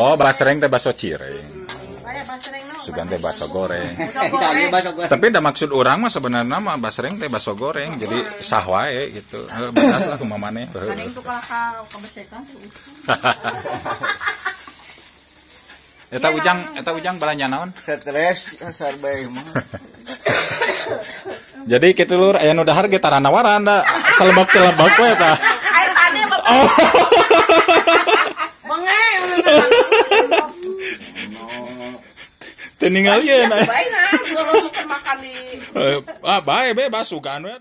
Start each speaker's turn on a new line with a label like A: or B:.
A: Oh, basreng teh baso cireng.
B: Kayak basreng no.
A: Sugan teh baso goreng.
C: Baso goreng.
A: Tapi da maksud orang mah sebenarnya mah basreng teh baso goreng. Jadi sah wae gitu. Bedas lah kumaha maneh.
B: Ada itu ka kebesekan.
A: Eta ujang balanja naon?
C: Stres asar bae mah.
A: Jadi kitu lur aya nu dahar ge tara nawaran da celebak-celebak we eta.
B: Air tadi
A: Oh.
B: bengeng.
A: Teu ningali ya.
B: Baik nah, belum makan di
A: Bae bebas sugan we.